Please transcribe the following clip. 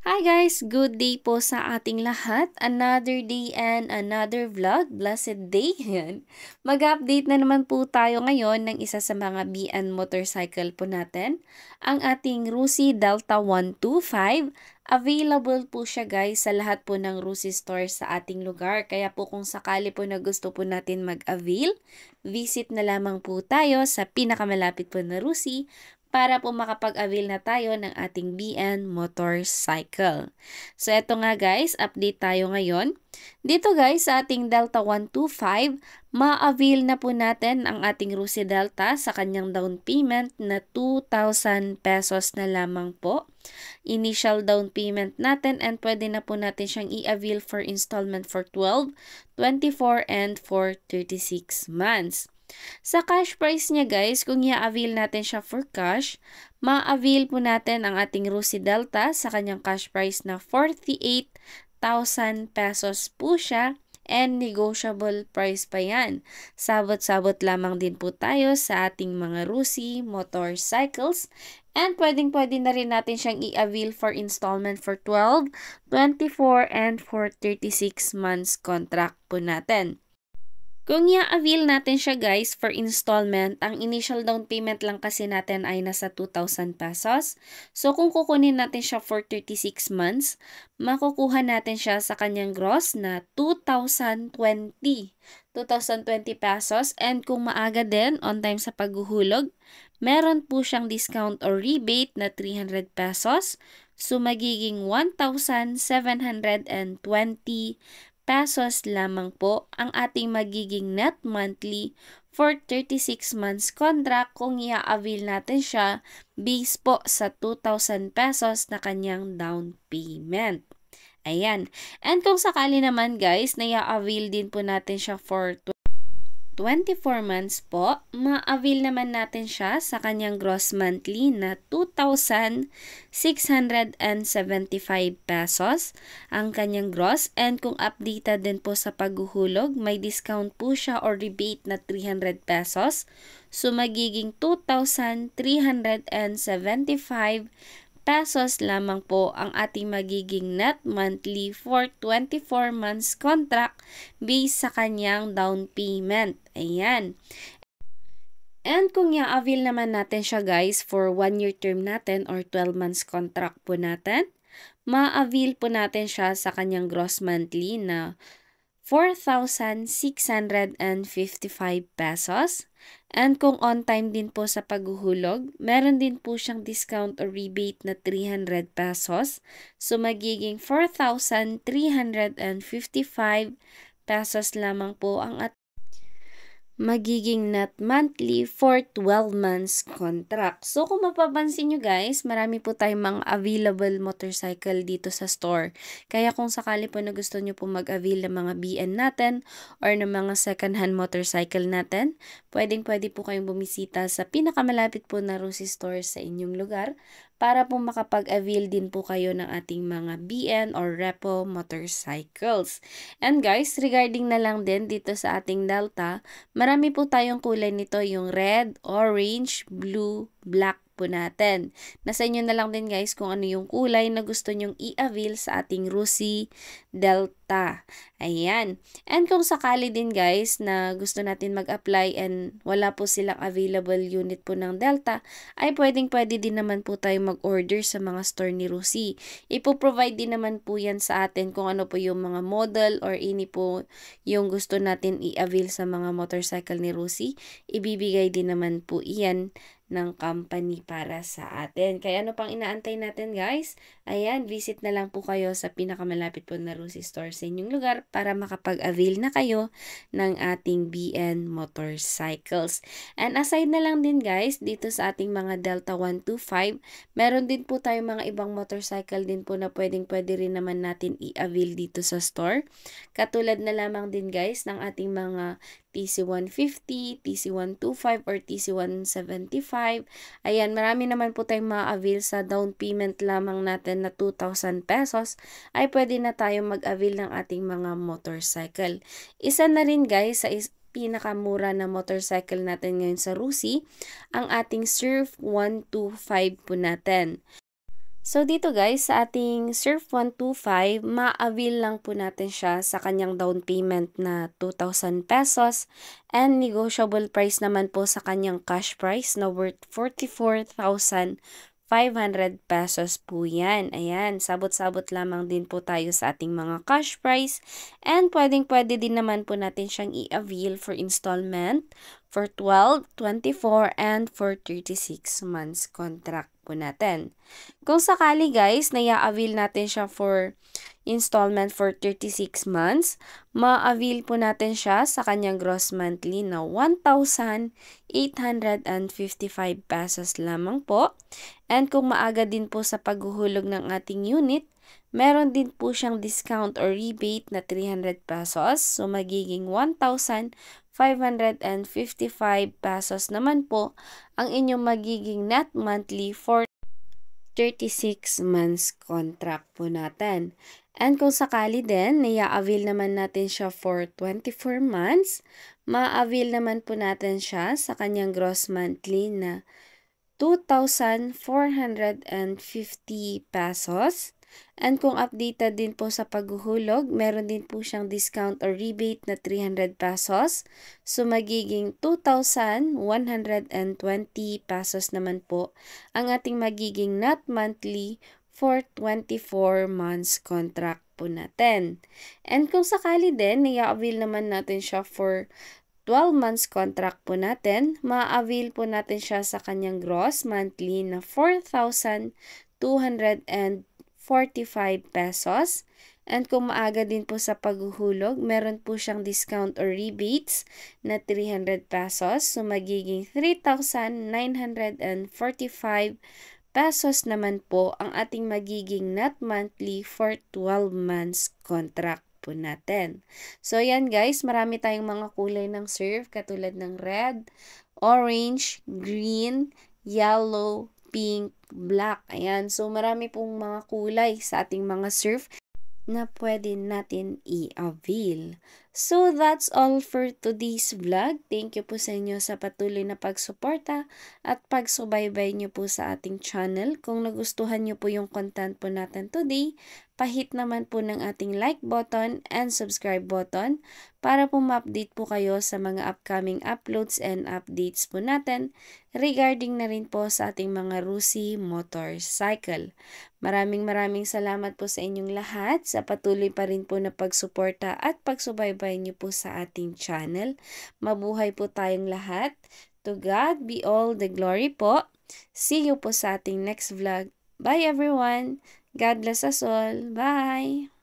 Hi guys! Good day po sa ating lahat. Another day and another vlog. Blessed day. Yan. Mag-update na naman po tayo ngayon ng isa sa mga BN motorcycle po natin. Ang ating Rusi Delta 125. Available po siya guys sa lahat po ng Rusi stores sa ating lugar. Kaya po kung sakali po na gusto po natin mag-avail, visit na lamang po tayo sa pinakamalapit po na Rusi para po makapag-avail na tayo ng ating BN motorcycle. So, eto nga guys, update tayo ngayon. Dito guys, sa ating Delta 125, ma-avail na po natin ang ating Rusi Delta sa kanyang down payment na 2,000 pesos na lamang po. Initial down payment natin and pwede na po natin siyang i-avail for installment for 12, 24, and for 36 months. Sa cash price niya guys, kung i-avail natin siya for cash, ma-avail po natin ang ating Rusi Delta sa kanyang cash price na 48,000 pesos po siya and negotiable price pa yan. Sabot-sabot lamang din po tayo sa ating mga Rusi motorcycles and pwedeng-pwede na rin natin siyang i-avail for installment for 12, 24, and for 36 months contract po natin. Kung i-avail natin siya guys for installment, ang initial down payment lang kasi natin ay nasa 2,000 pesos. So kung kukunin natin siya for 36 months, makukuha natin siya sa kanyang gross na 2,020 pesos. And kung maaga din, on time sa paghuhulog, meron po siyang discount or rebate na 300 pesos. So magiging 1,720 pesos lamang po ang ating magiging net monthly for 36 months contract kung i-avail natin siya based po sa 2,000 pesos na kanyang down payment. Ayan. And kung sakali naman guys na i-avail din po natin siya for 24 months po, ma-avail naman natin siya sa kanyang gross monthly na 2,675 pesos ang kanyang gross. And kung updated din po sa paghuhulog, may discount po siya or rebate na 300 pesos. So magiging 2,375 pesos lamang po ang ating magiging net monthly for 24 months contract based sa kanyang down payment. Ayan. And kung i-avail naman natin siya guys for 1-year term natin or 12 months contract po natin, ma-avail po natin siya sa kanyang gross monthly na 4,655 pesos. And kung on time din po sa paghuhulog, meron din po siyang discount or rebate na 300 pesos. So magiging 4,355 pesos lamang po ang magiging net monthly for 12 months contract. So kung mapapansin nyo guys, marami po tayong mga available motorcycle dito sa store. Kaya kung sakali po na gusto nyo po mag-avail ng mga BN natin or ng mga second hand motorcycle natin, pwede po kayong bumisita sa pinakamalapit po na Rusi store sa inyong lugar para po makapag-avail din po kayo ng ating mga BN or repo motorcycles. And guys, regarding na lang din dito sa ating Delta, marami po tayong kulay nito, yung red, orange, blue, black po natin. Nasa inyo na lang din guys kung ano yung kulay na gusto nyong i-avail sa ating Rusi Delta. Ayan. And kung sakali din guys na gusto natin mag-apply and wala po silang available unit po ng Delta, ay pwede din naman po tayo mag-order sa mga store ni Rusi. Ipo-provide din naman po yan sa atin kung ano po yung mga model or ini po yung gusto natin i-avail sa mga motorcycle ni Rusi. Ibibigay din naman po iyan ng company para sa atin. Kaya ano pang inaantay natin guys? Ayan, visit na lang po kayo sa pinakamalapit po na Rusi store sa inyong lugar para makapag-avail na kayo ng ating BN motorcycles. And aside na lang din guys, dito sa ating mga Delta 125, meron din po tayong mga ibang motorcycle din po na pwede rin naman natin i-avail dito sa store. Katulad na lamang din guys ng ating mga TC150, TC125, or TC175. Ayan, marami naman po tayong ma-avail sa down payment lamang natin na 2,000 pesos ay pwede na tayo mag-avail ng ating mga motorcycle. Isa na rin guys sa pinakamura na motorcycle natin ngayon sa Rusi, ang ating Surf 125 po natin. So, dito guys, sa ating Surf 125, ma-avail lang po natin siya sa kanyang down payment na 2,000 pesos and negotiable price naman po sa kanyang cash price na worth 44,500 pesos po yan. Ayan, sabot-sabot lamang din po tayo sa ating mga cash price and pwedeng-pwede din naman po natin siyang i-avail for installment for 12, 24, and for 36 months contract po natin. Kung sakali guys, naya-avail natin siya for installment for 36 months, ma-avail po natin siya sa kanyang gross monthly na 1,855 pesos lamang po. And kung maaga din po sa paghuhulog ng ating unit, meron din po siyang discount or rebate na 300 pesos. So, magiging 1,555 pesos naman po ang inyong magiging net monthly for 36 months contract po natin. And kung sakali din, naya-avail naman natin siya for 24 months, ma-avail naman po natin siya sa kanyang gross monthly na 2,450 pesos. And kung updated din po sa paghuhulog, meron din po siyang discount or rebate na 300 pesos. So, magiging 2,120 pesos naman po ang ating magiging net monthly for 24 months contract po natin. And kung sakali din, naya-avail naman natin siya for 12 months contract po natin, ma-avail po natin siya sa kanyang gross monthly na 4,245 pesos. And kung maaga din po sa paghuhulog, meron po siyang discount or rebates na 300 pesos. So, magiging 3,945 pesos naman po ang ating magiging net monthly for 12 months contract po natin. So, yan guys, marami tayong mga kulay ng surf katulad ng red, orange, green, yellow, pink, black. Ayan, so marami pong mga kulay sa ating mga surf na pwede natin i-avail. So, that's all for today's vlog. Thank you po sa inyo sa patuloy na pagsuporta at pagsubaybay nyo po sa ating channel. Kung nagustuhan nyo po yung content po natin today, pahit naman po ng ating like button and subscribe button para po ma-update po kayo sa mga upcoming uploads and updates po natin regarding na rin po sa ating mga Rusi motorcycle. Maraming salamat po sa inyong lahat sa patuloy pa rin po na pagsuporta at pagsubaybay niyo po sa ating channel. Mabuhay po tayong lahat. To God be all the glory po. See you po sa ating next vlog. Bye everyone! God bless us all. Bye!